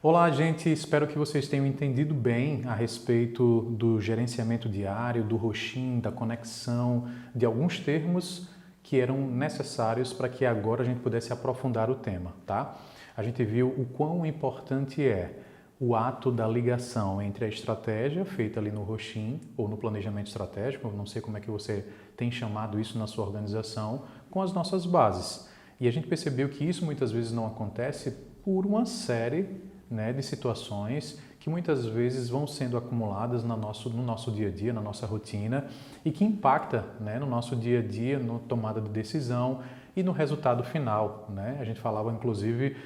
Olá, gente. Espero que vocês tenham entendido bem a respeito do gerenciamento diário, do roxin, da conexão, de alguns termos que eram necessários para que agora a gente pudesse aprofundar o tema, tá? A gente viu o quão importante é o ato da ligação entre a estratégia feita ali no roxin ou no planejamento estratégico, eu não sei como é que você tem chamado isso na sua organização, com as nossas bases. E a gente percebeu que isso muitas vezes não acontece por uma série de situações que muitas vezes vão sendo acumuladas no nosso dia a dia, na nossa rotina e que impacta no nosso dia a dia, na tomada de decisão e no resultado final. A gente falava inclusive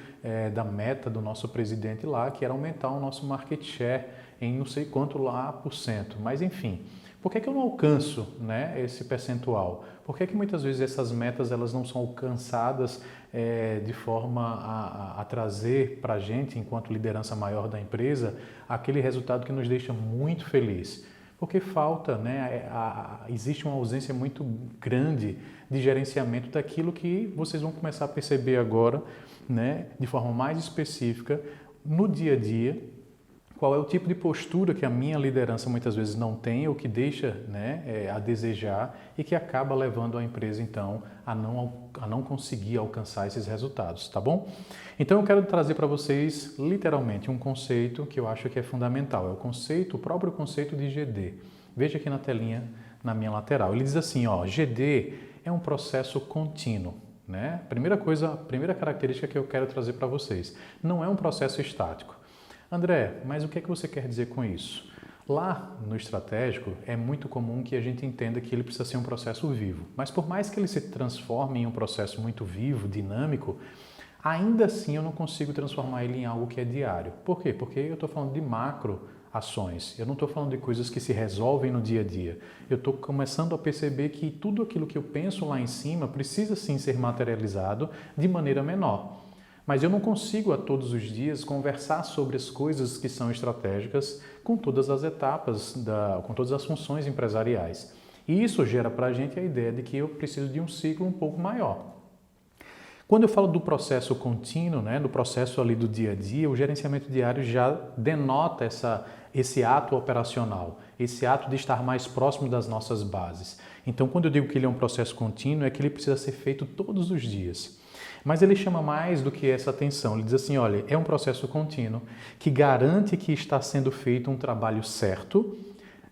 da meta do nosso presidente lá, que era aumentar o nosso market share em não sei quanto lá por cento, mas enfim. Por que eu não alcanço esse percentual? Por que muitas vezes essas metas elas não são alcançadas de forma a trazer para a gente, enquanto liderança maior da empresa, aquele resultado que nos deixa muito feliz? Porque falta, existe uma ausência muito grande de gerenciamento daquilo que vocês vão começar a perceber agora, de forma mais específica, no dia a dia. Qual é o tipo de postura que a minha liderança muitas vezes não tem ou que deixa a desejar e que acaba levando a empresa então a não conseguir alcançar esses resultados, tá bom? Então eu quero trazer para vocês literalmente um conceito que eu acho que é fundamental, é o próprio conceito de GD. Veja aqui na telinha, na minha lateral, ele diz assim, GD é um processo contínuo. Primeira característica que eu quero trazer para vocês, não é um processo estático. André, mas o que é que você quer dizer com isso? Lá no estratégico é muito comum que a gente entenda que ele precisa ser um processo vivo, mas por mais que ele se transforme em um processo muito vivo, dinâmico, ainda assim eu não consigo transformar ele em algo que é diário. Por quê? Porque eu estou falando de macro ações, eu não estou falando de coisas que se resolvem no dia a dia. Eu estou começando a perceber que tudo aquilo que eu penso lá em cima precisa sim ser materializado de maneira menor. Mas eu não consigo a todos os dias conversar sobre as coisas que são estratégicas com todas as etapas, com todas as funções empresariais. E isso gera para a gente a ideia de que eu preciso de um ciclo um pouco maior. Quando eu falo do processo contínuo, do processo ali do dia a dia, o gerenciamento diário já denota esse ato operacional, esse ato de estar mais próximo das nossas bases. Então, quando eu digo que ele é um processo contínuo, é que ele precisa ser feito todos os dias. Mas ele chama mais do que essa atenção. Ele diz assim, olha, é um processo contínuo que garante que está sendo feito um trabalho certo,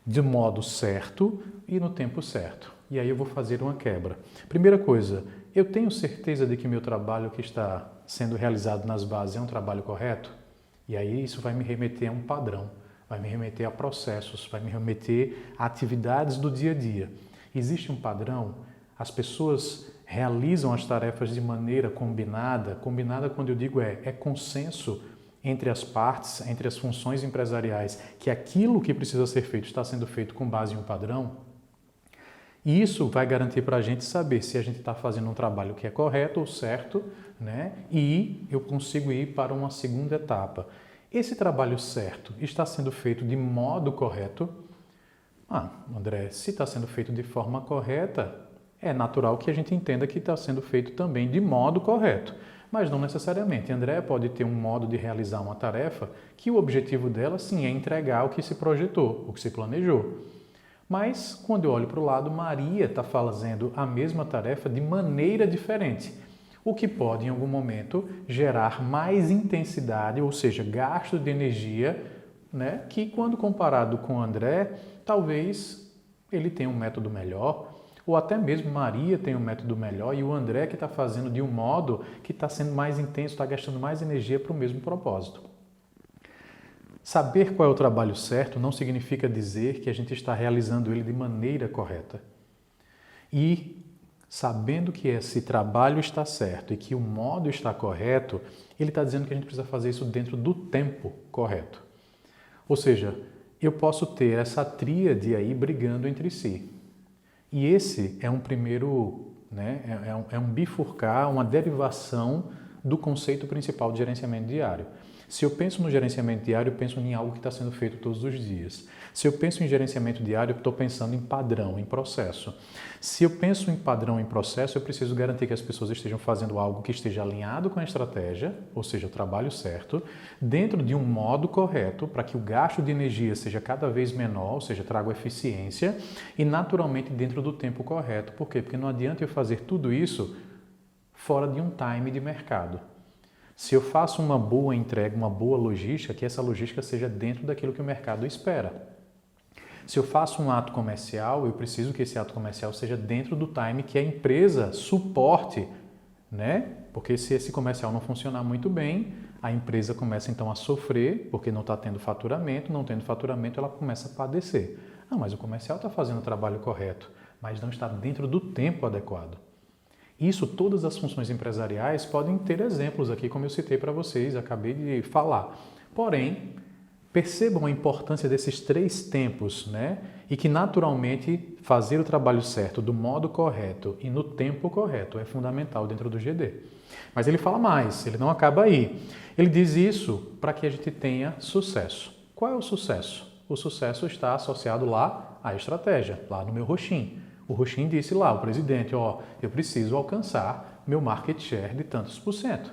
de modo certo e no tempo certo. E aí eu vou fazer uma quebra. Primeira coisa, eu tenho certeza de que meu trabalho que está sendo realizado nas bases é um trabalho correto? E aí isso vai me remeter a um padrão, vai me remeter a processos, vai me remeter a atividades do dia a dia. Existe um padrão? As pessoas realizam as tarefas de maneira combinada. Combinada, quando eu digo é consenso entre as partes, entre as funções empresariais, que aquilo que precisa ser feito está sendo feito com base em um padrão. E isso vai garantir para a gente saber se a gente está fazendo um trabalho que é correto ou certo, e eu consigo ir para uma segunda etapa. Esse trabalho certo está sendo feito de modo correto? André, se está sendo feito de forma correta, é natural que a gente entenda que está sendo feito também de modo correto, mas não necessariamente. André pode ter um modo de realizar uma tarefa que o objetivo dela, sim, é entregar o que se projetou, o que se planejou. Mas, quando eu olho para o lado, Maria está fazendo a mesma tarefa de maneira diferente, o que pode, em algum momento, gerar mais intensidade, ou seja, gasto de energia, que quando comparado com André, talvez ele tenha um método melhor, ou até mesmo Maria tem um método melhor e o André que está fazendo de um modo que está sendo mais intenso, está gastando mais energia para o mesmo propósito. Saber qual é o trabalho certo não significa dizer que a gente está realizando ele de maneira correta. E sabendo que esse trabalho está certo e que o modo está correto, ele está dizendo que a gente precisa fazer isso dentro do tempo correto. Ou seja, eu posso ter essa tríade aí brigando entre si. E esse é um primeiro, é um bifurcar, uma derivação do conceito principal de gerenciamento diário. Se eu penso no gerenciamento diário, eu penso em algo que está sendo feito todos os dias. Se eu penso em gerenciamento diário, eu estou pensando em padrão, em processo. Se eu penso em padrão, em processo, eu preciso garantir que as pessoas estejam fazendo algo que esteja alinhado com a estratégia, ou seja, o trabalho certo, dentro de um modo correto, para que o gasto de energia seja cada vez menor, ou seja, traga eficiência, e naturalmente dentro do tempo correto. Por quê? Porque não adianta eu fazer tudo isso fora de um time de mercado. Se eu faço uma boa entrega, uma boa logística, que essa logística seja dentro daquilo que o mercado espera. Se eu faço um ato comercial, eu preciso que esse ato comercial seja dentro do time que a empresa suporte, né? Porque se esse comercial não funcionar muito bem, a empresa começa então a sofrer, porque não está tendo faturamento, não tendo faturamento ela começa a padecer. Ah, mas o comercial está fazendo o trabalho correto, mas não está dentro do tempo adequado. Isso, todas as funções empresariais podem ter exemplos aqui, como eu citei para vocês, acabei de falar. Porém, percebam a importância desses 3 tempos, né? E que naturalmente fazer o trabalho certo do modo correto e no tempo correto é fundamental dentro do GD. Mas ele fala mais, ele não acaba aí. Ele diz isso para que a gente tenha sucesso. Qual é o sucesso? O sucesso está associado lá à estratégia, lá no meu roxinho. O Roxin disse lá, o presidente, eu preciso alcançar meu market share de tantos %.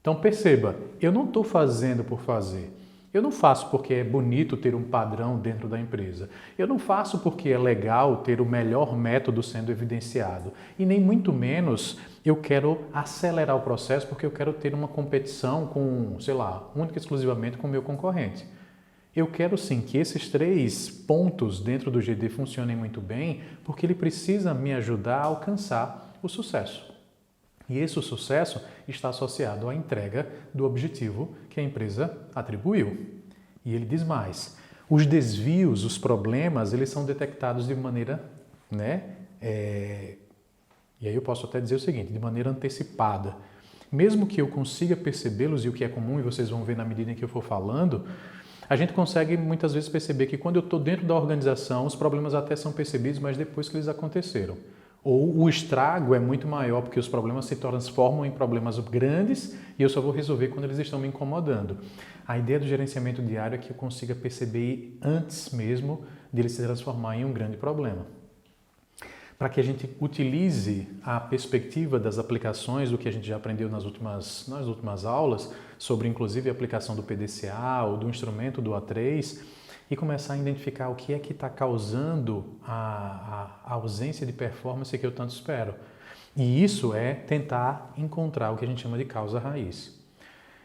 Então perceba, eu não estou fazendo por fazer. Eu não faço porque é bonito ter um padrão dentro da empresa. Eu não faço porque é legal ter o melhor método sendo evidenciado. E nem muito menos eu quero acelerar o processo porque eu quero ter uma competição com, única e exclusivamente com o meu concorrente. Eu quero sim que esses 3 pontos dentro do GD funcionem muito bem, porque ele precisa me ajudar a alcançar o sucesso. E esse sucesso está associado à entrega do objetivo que a empresa atribuiu. E ele diz mais, os desvios, os problemas, eles são detectados de maneira, e aí eu posso até dizer o seguinte, de maneira antecipada. Mesmo que eu consiga percebê-los, e o que é comum, e vocês vão ver na medida em que eu for falando, a gente consegue muitas vezes perceber que quando eu estou dentro da organização, os problemas até são percebidos, mas depois que eles aconteceram. Ou o estrago é muito maior, porque os problemas se transformam em problemas grandes e eu só vou resolver quando eles estão me incomodando. A ideia do gerenciamento diário é que eu consiga perceber antes mesmo de ele se transformar em um grande problema. Para que a gente utilize a perspectiva das aplicações do que a gente já aprendeu nas últimas aulas, sobre inclusive a aplicação do PDCA ou do instrumento do A3, e começar a identificar o que é que está causando a ausência de performance que eu tanto espero. E isso é tentar encontrar o que a gente chama de causa raiz.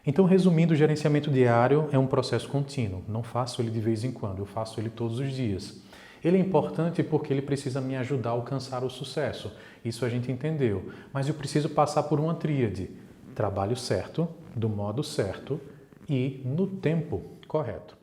Então, resumindo, o gerenciamento diário é um processo contínuo. Não faço ele de vez em quando, eu faço ele todos os dias. Ele é importante porque ele precisa me ajudar a alcançar o sucesso. Isso a gente entendeu. Mas eu preciso passar por uma tríade. Trabalho certo, do modo certo e no tempo correto.